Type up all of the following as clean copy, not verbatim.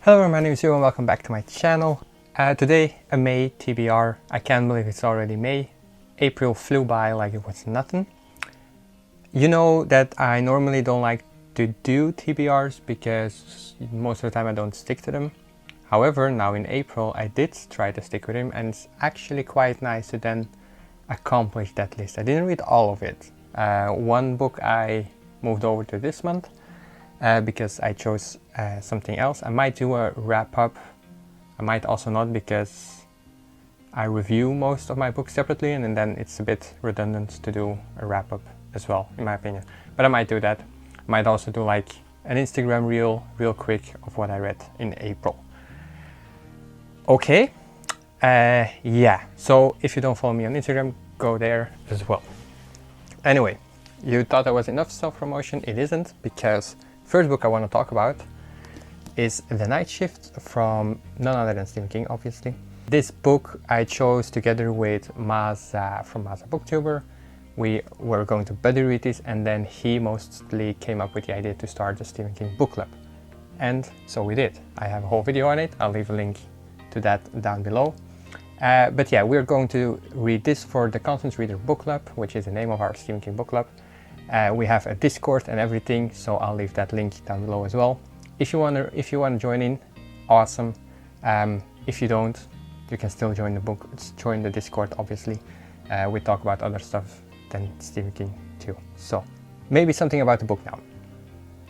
Hello, my name is Joe and welcome back to my channel. Today, a May TBR. I can't believe it's already May. April flew by like it was nothing. You know that I normally don't like to do TBRs because most of the time I don't stick to them. However, now in April I did try to stick with him and it's actually quite nice to then accomplish that list. I didn't read all of it. One book I moved over to this month. Because I chose something else. I might do a wrap up. I might also not because I review most of my books separately and then it's a bit redundant to do a wrap up as well, in my opinion. But I might do that. I might also do like an Instagram reel real quick of what I read in April. Okay, yeah, so if you don't follow me on Instagram, go there as well. Anyway, you thought that was enough self-promotion. It isn't, because first book I want to talk about is The Night Shift from none other than Stephen King, obviously. This book I chose together with Maza from Maza Booktuber. We were going to buddy read this and then he mostly came up with the idea to start the Stephen King book club. And so we did. I have a whole video on it. I'll leave a link to that down below. But yeah, we're going to read this for the Constance Reader Book Club, which is the name of our Stephen King book club. We have a Discord and everything, so I'll leave that link down below as well. If you wanna join in, awesome. If you don't, you can still join the Discord. Obviously, we talk about other stuff than Stephen King too. So maybe something about the book now,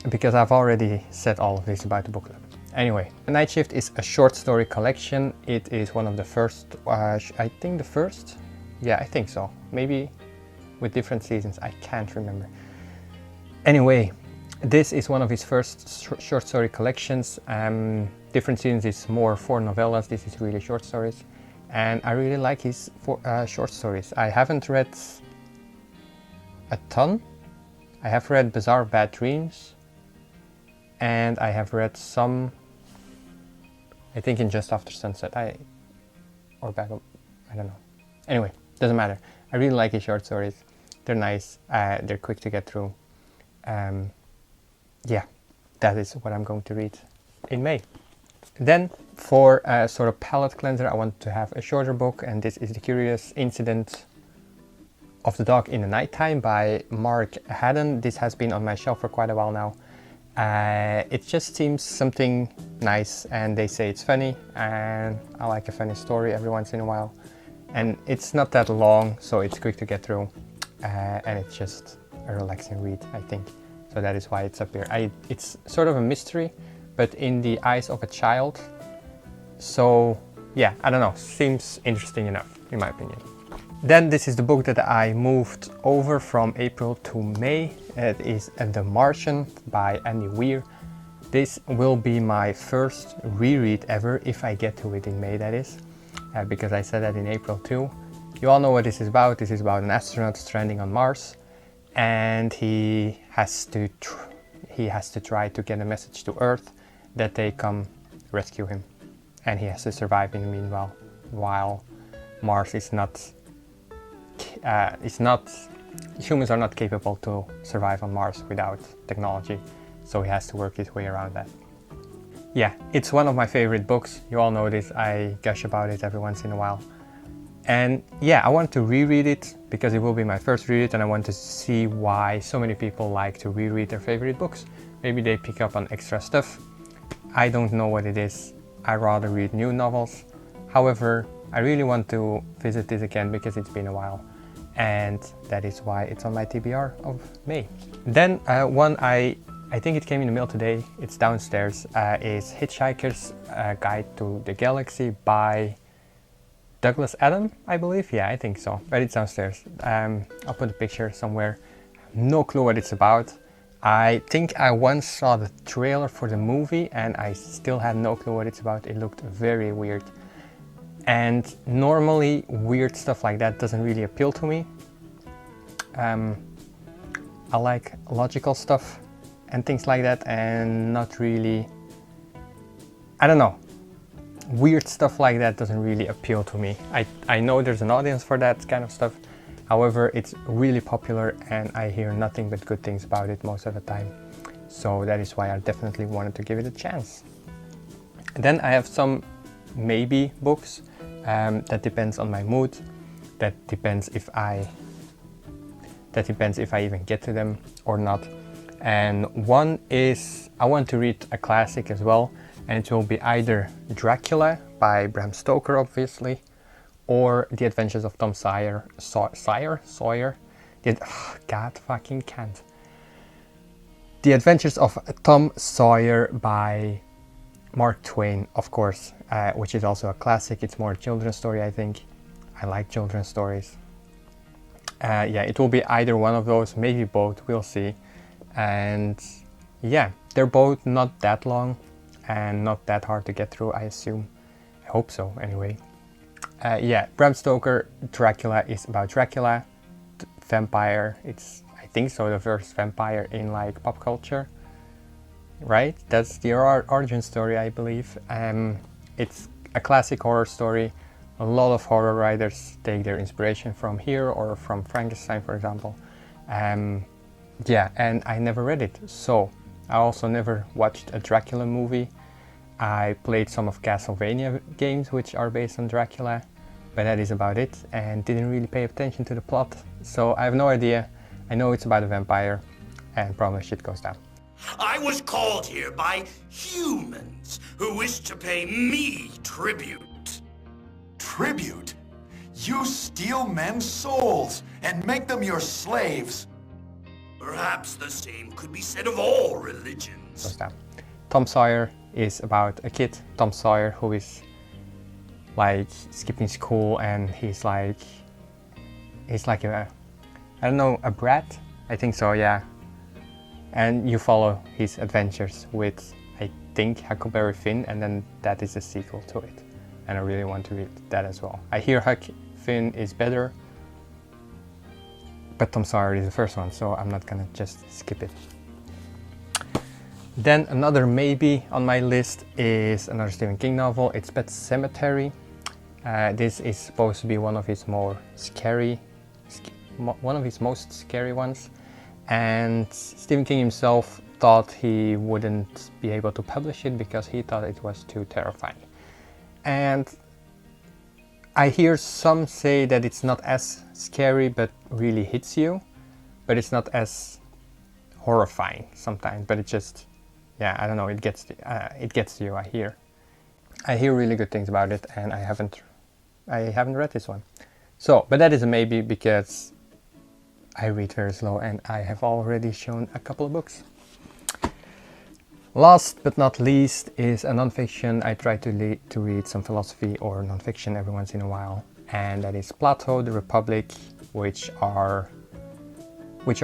because I've already said all of this about the book club. Anyway, The Night Shift is a short story collection. It is one of the first. I think the first. Yeah, I think so. Maybe with different seasons, I can't remember. Anyway, this is one of his first short story collections. Different seasons is more 4 novellas, this is really short stories. And I really like his short stories. I haven't read a ton. I have read Bizarre Bad Dreams. And I have read some, I think in Just After Sunset. I don't know. Anyway, doesn't matter. I really like his short stories. They're nice, they're quick to get through. Yeah, that is what I'm going to read in May. Then for a sort of palate cleanser, I want to have a shorter book, and this is The Curious Incident of the Dog in the Nighttime by Mark Haddon. This has been on my shelf for quite a while now. It just seems something nice, and they say it's funny, and I like a funny story every once in a while. And it's not that long, so it's quick to get through. And it's just a relaxing read, I think. So that is why it's up here. It's sort of a mystery, but in the eyes of a child. So yeah, I don't know, seems interesting enough, in my opinion. Then this is the book that I moved over from April to May. It is The Martian by Andy Weir. This will be my first reread ever, if I get to it in May, that is. Because I said that in April too. You all know what this is about. This is about an astronaut stranding on Mars, and he has to try to get a message to Earth that they come rescue him, and he has to survive in the meanwhile, while Mars is not. Humans are not capable to survive on Mars without technology, so he has to work his way around that. Yeah, it's one of my favorite books. You all know this. I gush about it every once in a while. And yeah, I want to reread it because it will be my first read, and I want to see why so many people like to reread their favorite books. Maybe they pick up on extra stuff. I don't know what it is. I rather read new novels. However, I really want to visit this again because it's been a while. And that is why it's on my TBR of May. Then one I think it came in the mail today, it's downstairs, is Hitchhiker's Guide to the Galaxy by Douglas Adams, I believe. Yeah, I think so, but it's downstairs. I'll put a picture somewhere. No clue what it's about. I think I once saw the trailer for the movie and I still had no clue what it's about. It looked very weird. And normally weird stuff like that doesn't really appeal to me. I like logical stuff and things like that, and not really, I don't know, weird stuff like that doesn't really appeal to me. I know there's an audience for that kind of stuff. However, it's really popular and I hear nothing but good things about it most of the time. So that is why I definitely wanted to give it a chance. Then I have some maybe books. That depends on my mood. That depends if I even get to them or not. And one is, I want to read a classic as well, and it will be either Dracula by Bram Stoker, obviously, or The Adventures of Tom Sawyer. God fucking can't. The Adventures of Tom Sawyer by Mark Twain, of course, which is also a classic. It's more a children's story, I think. I like children's stories. Yeah, it will be either one of those, maybe both, we'll see. And yeah, they're both not that long and not that hard to get through, I assume. I hope so, anyway. Yeah, Bram Stoker, Dracula is about Dracula, vampire. It's, I think so, the first vampire in like pop culture, right? That's the origin story, I believe. It's a classic horror story. A lot of horror writers take their inspiration from here or from Frankenstein, for example. Yeah, and I never read it, so I also never watched a Dracula movie. I played some of Castlevania games which are based on Dracula, but that is about it, and didn't really pay attention to the plot, so I have no idea. I know it's about a vampire, and probably shit goes down. I was called here by humans who wish to pay me tribute. Tribute? You steal men's souls and make them your slaves. Perhaps the same could be said of all religions. Goes down. Tom Sawyer is about a kid, Tom Sawyer, who is like skipping school, and he's like a, I don't know, a brat? I think so, yeah. And you follow his adventures with, I think, Huckleberry Finn, and then that is a sequel to it. And I really want to read that as well. I hear Huck Finn is better, but Tom Sawyer is the first one, so I'm not gonna just skip it. Then another maybe on my list is another Stephen King novel. It's Pet Sematary. This is supposed to be one of his more scary, one of his most scary ones. And Stephen King himself thought he wouldn't be able to publish it because he thought it was too terrifying. And I hear some say that it's not as scary but really hits you, but it's not as horrifying sometimes, but it just, yeah, I don't know, it gets to you. I hear really good things about it, and I haven't read this one. So, but that is a maybe because I read very slow and I have already shown a couple of books. Last but not least is a non-fiction. I try to read some philosophy or non-fiction every once in a while, and that is Plato The Republic, which are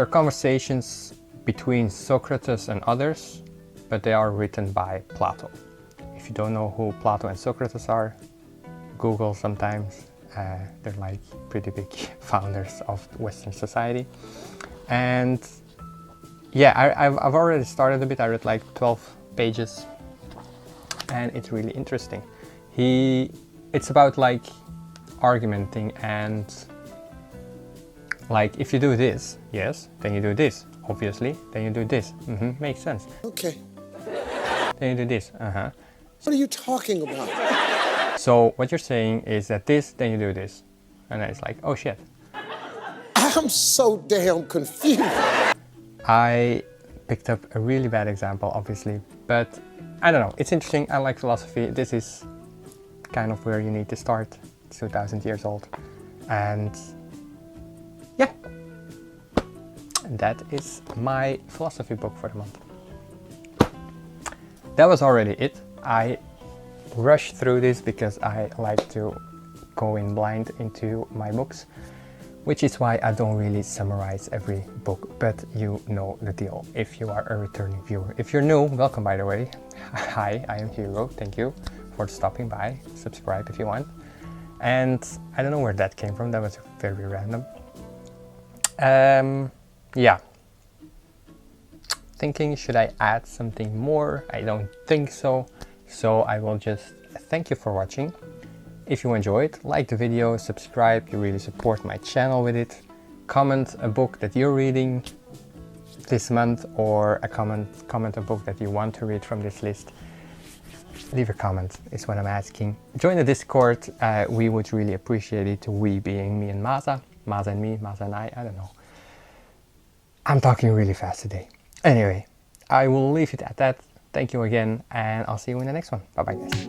conversations between Socrates and others, but they are written by Plato. If you don't know who Plato and Socrates are, Google sometimes. They're like pretty big founders of Western society. And yeah, I've already started a bit. I read like 12 pages, and it's really interesting. It's about like argumenting, and like if you do this, yes, then you do this, obviously, then you do this. Makes sense. Okay. Then you do this. What are you talking about? So what you're saying is that this, then you do this. And then it's like, oh shit. I'm so damn confused. I picked up a really bad example, obviously, but I don't know, it's interesting. I like philosophy. This is kind of where you need to start. It's 2000 years old. And yeah, that is my philosophy book for the month. That was already it. I rushed through this because I like to go in blind into my books, which is why I don't really summarize every book, but you know the deal if you are a returning viewer. If you're new, welcome by the way. Hi, I am Hugo. Thank you for stopping by. Subscribe if you want. And I don't know where that came from. That was very random. Yeah. Thinking, should I add something more? I don't think so. So I will just thank you for watching. If you enjoyed, like the video, subscribe, you really support my channel with it. Comment a book that you're reading this month, or comment a book that you want to read from this list. leave a comment is what I'm asking. Join the Discord, we would really appreciate it. We being me and Maza, Maza and me, Maza and I don't know. I'm talking really fast today. Anyway, I will leave it at that. Thank you again, and I'll see you in the next one. Bye bye, guys.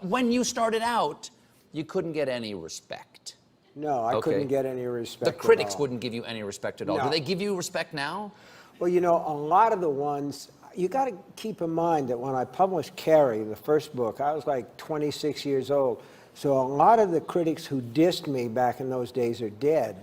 When you started out, you couldn't get any respect. No, I couldn't get any respect. The critics at all. wouldn't give you any respect at all. No. Do they give you respect now? Well, you know, a lot of the ones, you got to keep in mind that when I published Carrie, the first book, I was like 26 years old. So a lot of the critics who dissed me back in those days are dead.